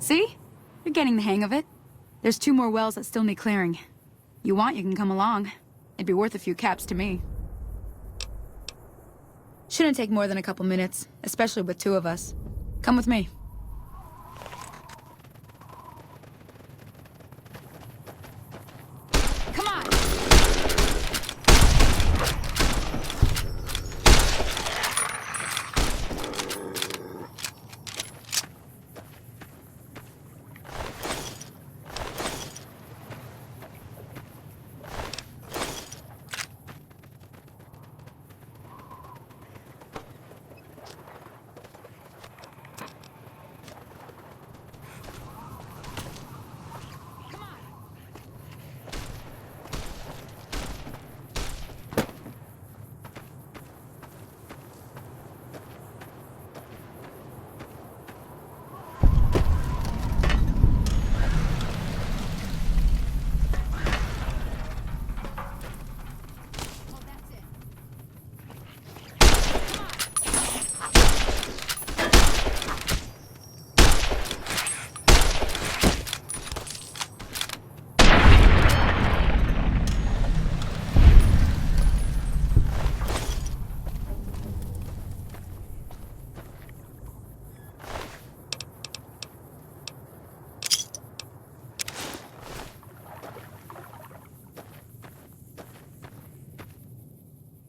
See? You're getting the hang of it. There's 2 more wells that still need clearing. You want, you can come along. It'd be worth a few caps to me. Shouldn't take more than a couple minutes, especially with 2 of us. Come with me. Come on!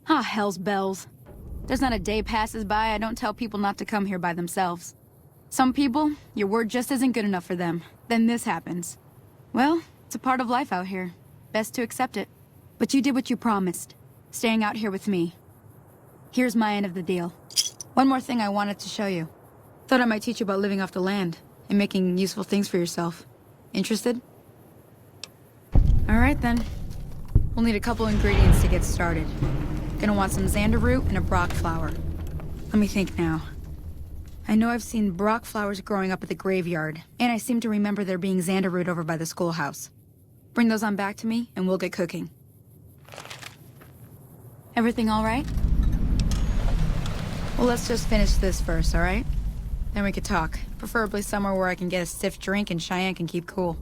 Ah, hell's bells. There's not a day passes by I don't tell people not to come here by themselves. Some people, your word just isn't good enough for them. Then this happens. Well, it's a part of life out here. Best to accept it. But you did what you promised. Staying out here with me. Here's my end of the deal. One more thing I wanted to show you. Thought I might teach you about living off the land and making useful things for yourself. Interested? Alright then. We'll need a couple ingredients to get started. Gonna want some xander root and a brock flower. Let me think now. I know I've seen brock flowers growing up at the graveyard, and I seem to remember there being xander root over by the schoolhouse. Bring those on back to me, and we'll get cooking. Everything all right? Well, let's just finish this first, all right? Then we could talk. Preferably somewhere where I can get a stiff drink and Cheyenne can keep cool.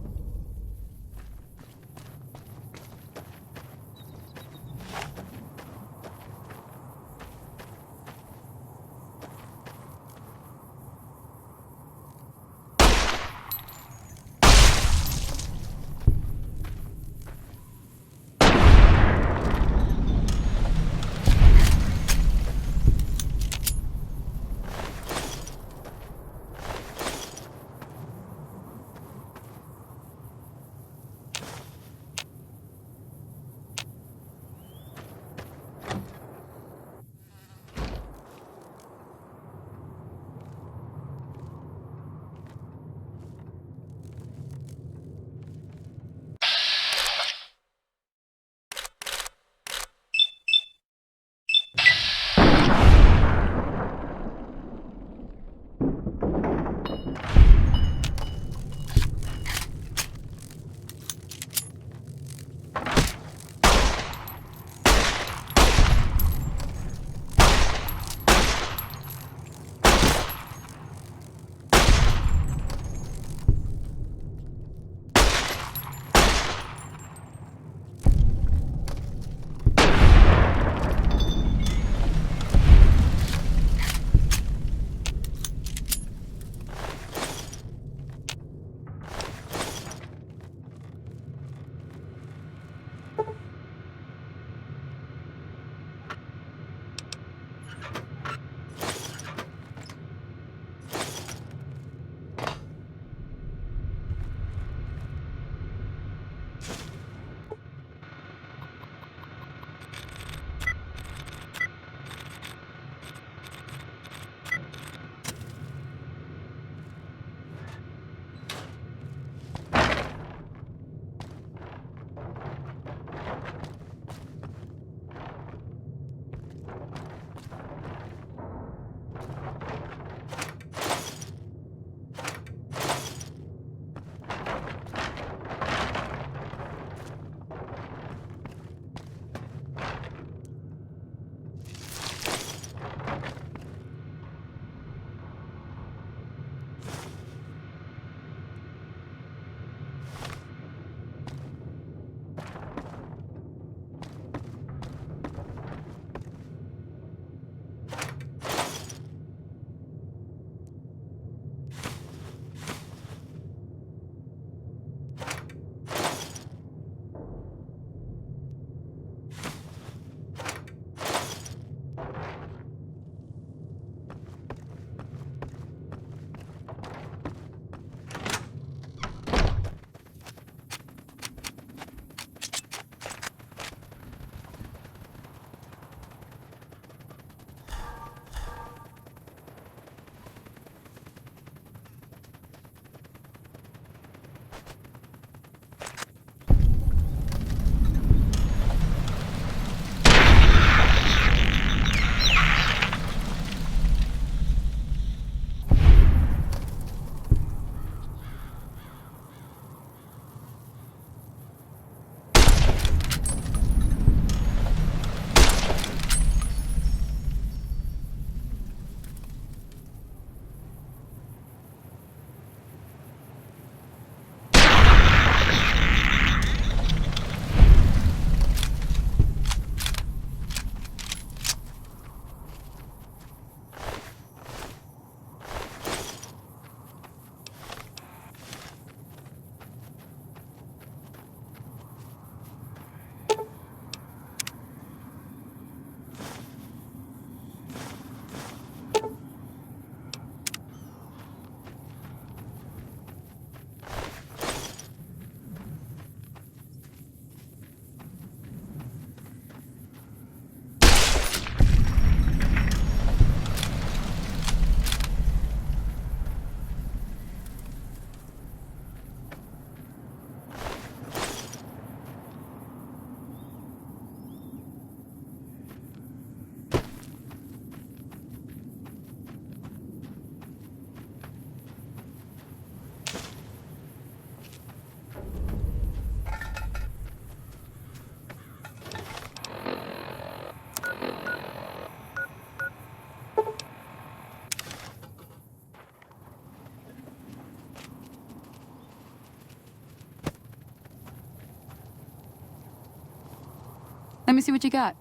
Let me see what you got.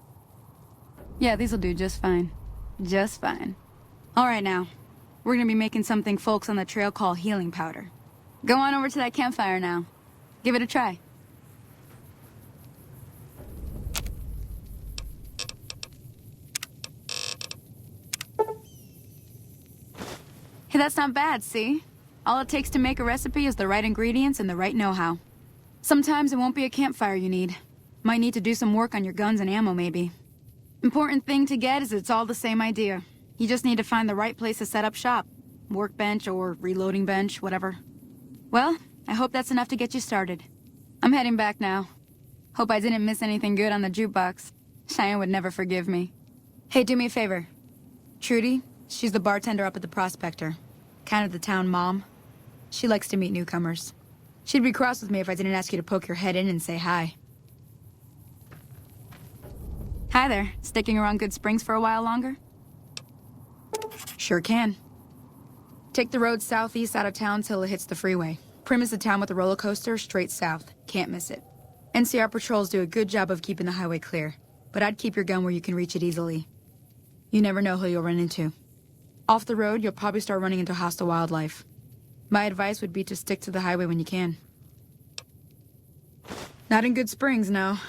Yeah, these'll do just fine. Just fine. All right now. We're gonna be making something folks on the trail call healing powder. Go on over to that campfire now. Give it a try. Hey, that's not bad, see? All it takes to make a recipe is the right ingredients and the right know-how. Sometimes it won't be a campfire you need. Might need to do some work on your guns and ammo, maybe. Important thing to get is it's all the same idea. You just need to find the right place to set up shop. Workbench or reloading bench, whatever. Well, I hope that's enough to get you started. I'm heading back now. Hope I didn't miss anything good on the jukebox. Cheyenne would never forgive me. Hey, do me a favor. Trudy, she's the bartender up at the Prospector. Kind of the town mom. She likes to meet newcomers. She'd be cross with me if I didn't ask you to poke your head in and say hi. Hi there. Sticking around Good Springs for a while longer? Sure can. Take the road southeast out of town till it hits the freeway. Prim is the town with the roller coaster, straight south. Can't miss it. NCR patrols do a good job of keeping the highway clear, but I'd keep your gun where you can reach it easily. You never know who you'll run into. Off the road, you'll probably start running into hostile wildlife. My advice would be to stick to the highway when you can. Not in Good Springs, no.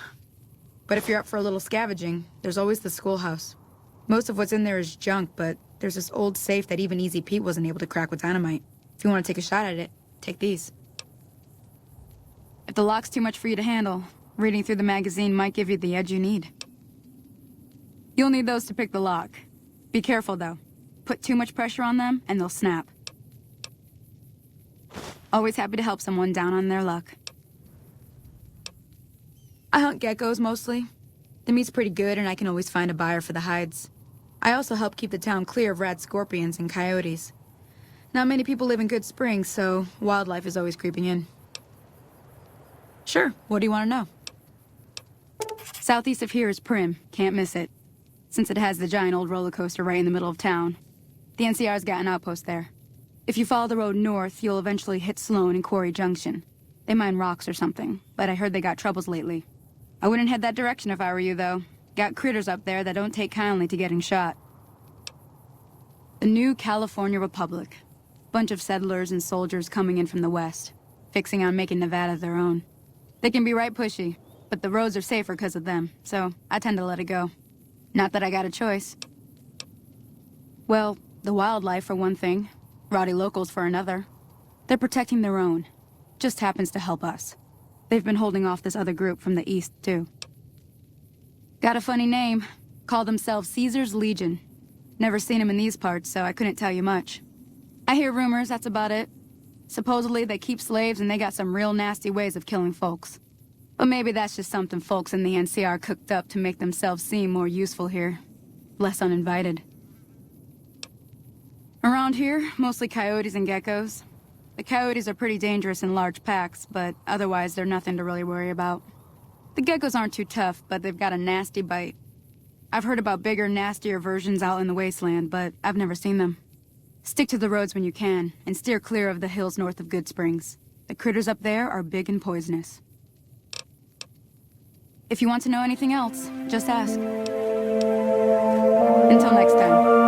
But if you're up for a little scavenging, there's always the schoolhouse. Most of what's in there is junk, but there's this old safe that even Easy Pete wasn't able to crack with dynamite. If you want to take a shot at it, take these. If the lock's too much for you to handle, reading through the magazine might give you the edge you need. You'll need those to pick the lock. Be careful, though. Put too much pressure on them, and they'll snap. Always happy to help someone down on their luck. I hunt geckos, mostly. The meat's pretty good, and I can always find a buyer for the hides. I also help keep the town clear of rad scorpions and coyotes. Not many people live in Good Springs, so wildlife is always creeping in. Sure, what do you want to know? Southeast of here is Prim. Can't miss it. Since it has the giant old roller coaster right in the middle of town. The NCR's got an outpost there. If you follow the road north, you'll eventually hit Sloan and Quarry Junction. They mine rocks or something, but I heard they got troubles lately. I wouldn't head that direction if I were you, though. Got critters up there that don't take kindly to getting shot. The new California Republic. Bunch of settlers and soldiers coming in from the west, fixing on making Nevada their own. They can be right pushy, but the roads are safer because of them, so I tend to let it go. Not that I got a choice. Well, the wildlife for one thing, rowdy locals for another. They're protecting their own. Just happens to help us. They've been holding off this other group from the east, too. Got a funny name. Call themselves Caesar's Legion. Never seen them in these parts, so I couldn't tell you much. I hear rumors, that's about it. Supposedly they keep slaves and they got some real nasty ways of killing folks. But maybe that's just something folks in the NCR cooked up to make themselves seem more useful here. Less uninvited. Around here, mostly coyotes and geckos. The coyotes are pretty dangerous in large packs, but otherwise they're nothing to really worry about. The geckos aren't too tough, but they've got a nasty bite. I've heard about bigger, nastier versions out in the wasteland, but I've never seen them. Stick to the roads when you can, and steer clear of the hills north of Good Springs. The critters up there are big and poisonous. If you want to know anything else, just ask. Until next time.